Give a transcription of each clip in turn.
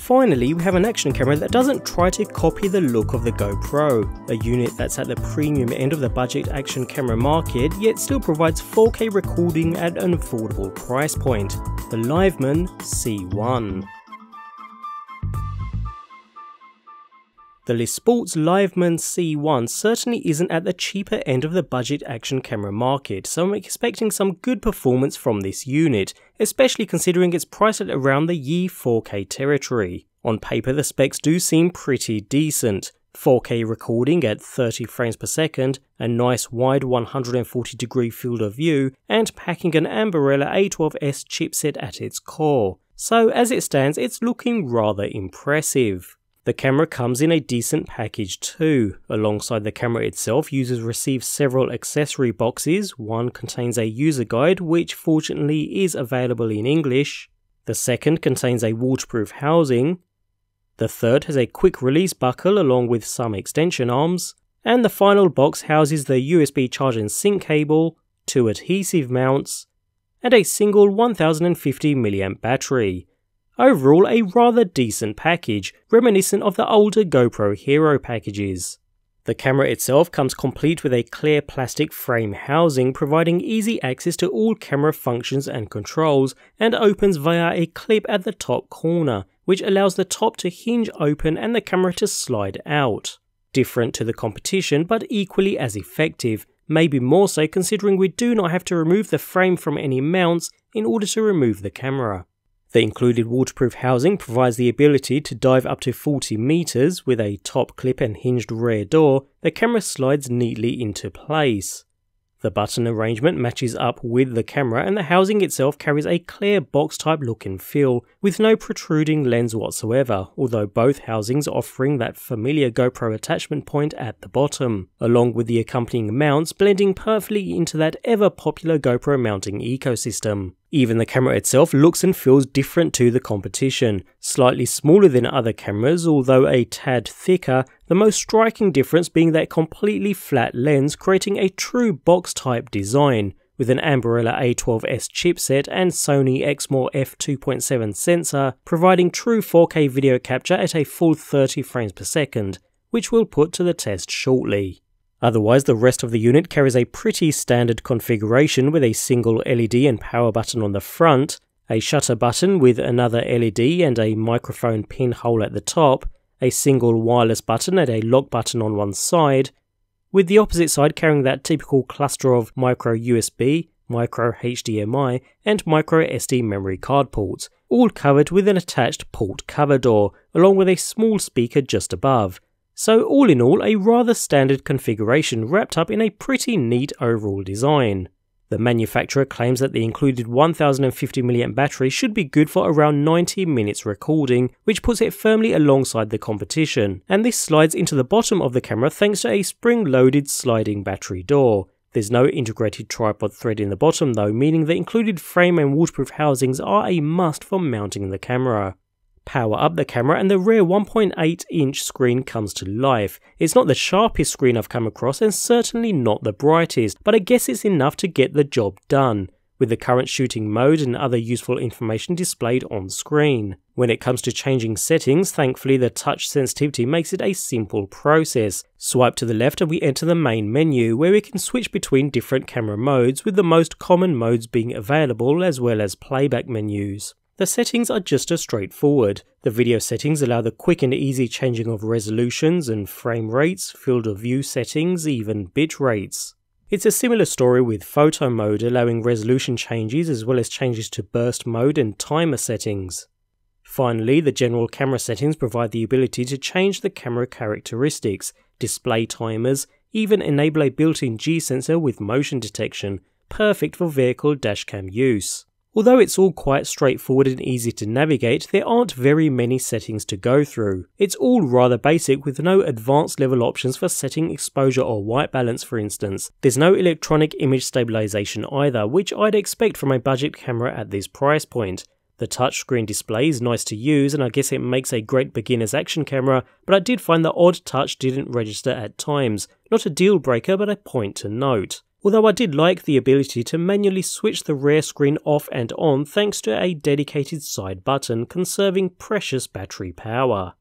Finally, we have an action camera that doesn't try to copy the look of the GoPro, a unit that's at the premium end of the budget action camera market, yet still provides 4K recording at an affordable price point, the Liveman C1. The LeSports Liveman C1 certainly isn't at the cheaper end of the budget action camera market, so I'm expecting some good performance from this unit, especially considering it's priced at around the ye 4K territory. On paper the specs do seem pretty decent. 4K recording at 30 frames per second, a nice wide 140 degree field of view, and packing an Ambarella A12S chipset at its core. So as it stands, it's looking rather impressive. The camera comes in a decent package too. Alongside the camera itself, users receive several accessory boxes. One contains a user guide, which fortunately is available in English. The second contains a waterproof housing. The third has a quick release buckle along with some extension arms. And the final box houses the USB charge and sync cable, 2 adhesive mounts, and a single 1050 mAh battery. Overall, a rather decent package, reminiscent of the older GoPro Hero packages. The camera itself comes complete with a clear plastic frame housing, providing easy access to all camera functions and controls, and opens via a clip at the top corner, which allows the top to hinge open and the camera to slide out. Different to the competition, but equally as effective, maybe more so considering we do not have to remove the frame from any mounts in order to remove the camera. The included waterproof housing provides the ability to dive up to 40 meters. With a top clip and hinged rear door, the camera slides neatly into place. The button arrangement matches up with the camera, and the housing itself carries a clear box type look and feel, with no protruding lens whatsoever, although both housings offering that familiar GoPro attachment point at the bottom, along with the accompanying mounts blending perfectly into that ever popular GoPro mounting ecosystem. Even the camera itself looks and feels different to the competition, slightly smaller than other cameras, although a tad thicker, the most striking difference being that completely flat lens, creating a true box type design, with an Ambarella A12S chipset and Sony Exmor f2.7 sensor, providing true 4K video capture at a full 30 frames per second, which we'll put to the test shortly. Otherwise, the rest of the unit carries a pretty standard configuration with a single LED and power button on the front, a shutter button with another LED and a microphone pinhole at the top, a single wireless button and a lock button on one side, with the opposite side carrying that typical cluster of micro USB, micro HDMI and micro SD memory card ports, all covered with an attached port cover door, along with a small speaker just above. So all in all, a rather standard configuration wrapped up in a pretty neat overall design. The manufacturer claims that the included 1050 mAh battery should be good for around 90 minutes recording, which puts it firmly alongside the competition, and this slides into the bottom of the camera thanks to a spring-loaded sliding battery door. There's no integrated tripod thread in the bottom though, meaning the included frame and waterproof housings are a must for mounting the camera. Power up the camera and the rear 1.8-inch screen comes to life. It's not the sharpest screen I've come across and certainly not the brightest, but I guess it's enough to get the job done, with the current shooting mode and other useful information displayed on screen. When it comes to changing settings, thankfully the touch sensitivity makes it a simple process. Swipe to the left and we enter the main menu, where we can switch between different camera modes, with the most common modes being available as well as playback menus. The settings are just as straightforward. The video settings allow the quick and easy changing of resolutions and frame rates, field of view settings, even bit rates. It's a similar story with photo mode, allowing resolution changes as well as changes to burst mode and timer settings. Finally, the general camera settings provide the ability to change the camera characteristics, display timers, even enable a built-in G sensor with motion detection, perfect for vehicle dashcam use. Although it's all quite straightforward and easy to navigate, there aren't very many settings to go through. It's all rather basic with no advanced level options for setting exposure or white balance for instance. There's no electronic image stabilization either, which I'd expect from a budget camera at this price point. The touchscreen display is nice to use and I guess it makes a great beginner's action camera, but I did find the odd touch didn't register at times. Not a deal breaker, but a point to note. although I did like the ability to manually switch the rear screen off and on thanks to a dedicated side button, conserving precious battery power.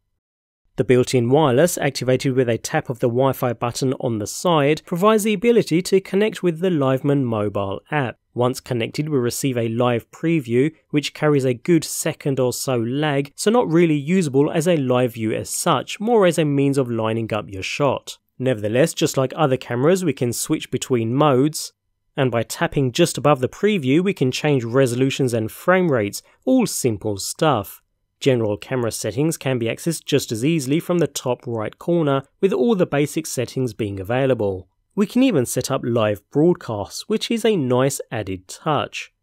The built-in wireless, activated with a tap of the Wi-Fi button on the side, provides the ability to connect with the Liveman mobile app. Once connected, we receive a live preview, which carries a good second or so lag, so not really usable as a live view as such, more as a means of lining up your shot. Nevertheless, just like other cameras, we can switch between modes, and by tapping just above the preview, we can change resolutions and frame rates, all simple stuff. General camera settings can be accessed just as easily from the top right corner, with all the basic settings being available. We can even set up live broadcasts, which is a nice added touch.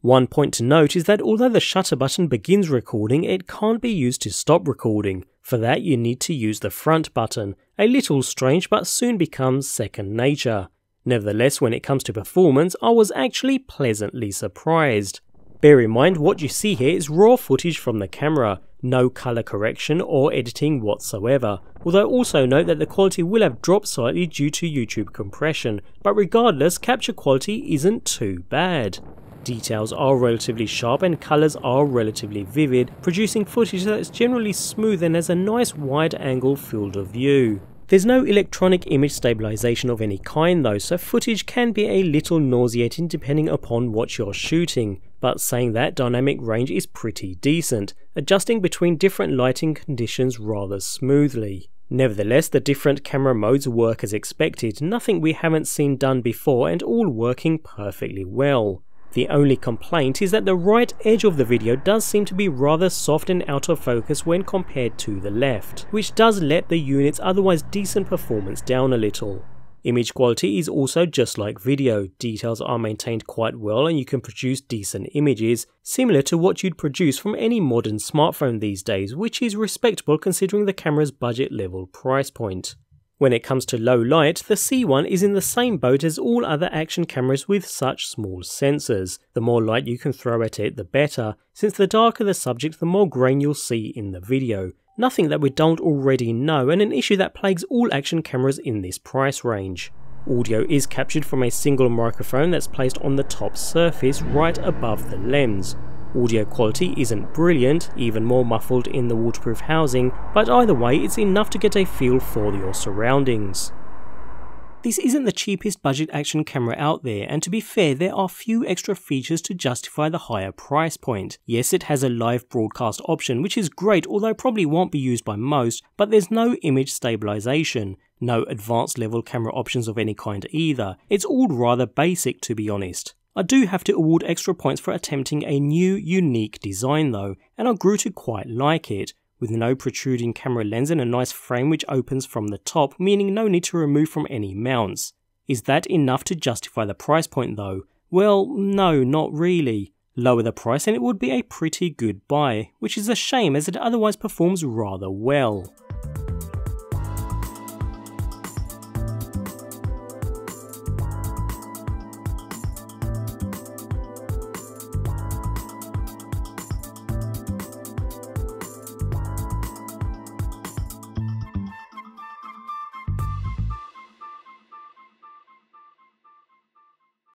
One point to note is that although the shutter button begins recording, it can't be used to stop recording. For that you need to use the front button, a little strange but soon becomes second nature. Nevertheless, when it comes to performance, I was actually pleasantly surprised. Bear in mind, what you see here is raw footage from the camera, no colour correction or editing whatsoever, although also note that the quality will have dropped slightly due to YouTube compression, but regardless, capture quality isn't too bad. Details are relatively sharp and colours are relatively vivid, producing footage that is generally smooth and has a nice wide angle field of view. There's no electronic image stabilization of any kind though, so footage can be a little nauseating depending upon what you're shooting, but saying that, dynamic range is pretty decent, adjusting between different lighting conditions rather smoothly. Nevertheless, the different camera modes work as expected, nothing we haven't seen done before and all working perfectly well. The only complaint is that the right edge of the video does seem to be rather soft and out of focus when compared to the left, which does let the unit's otherwise decent performance down a little. Image quality is also just like video, details are maintained quite well and you can produce decent images, similar to what you'd produce from any modern smartphone these days, which is respectable considering the camera's budget level price point. When it comes to low light, the C1 is in the same boat as all other action cameras with such small sensors. The more light you can throw at it, the better, since the darker the subject, the more grain you'll see in the video. Nothing that we don't already know, and an issue that plagues all action cameras in this price range. Audio is captured from a single microphone that's placed on the top surface right above the lens. Audio quality isn't brilliant, even more muffled in the waterproof housing, but either way it's enough to get a feel for your surroundings. This isn't the cheapest budget action camera out there, and to be fair, there are few extra features to justify the higher price point. Yes, it has a live broadcast option, which is great, although probably won't be used by most, but there's no image stabilization, no advanced level camera options of any kind either. It's all rather basic, to be honest. I do have to award extra points for attempting a new, unique design though, and I grew to quite like it, with no protruding camera lens and a nice frame which opens from the top, meaning no need to remove from any mounts. Is that enough to justify the price point though? Well, no, not really. Lower the price and it would be a pretty good buy, which is a shame as it otherwise performs rather well.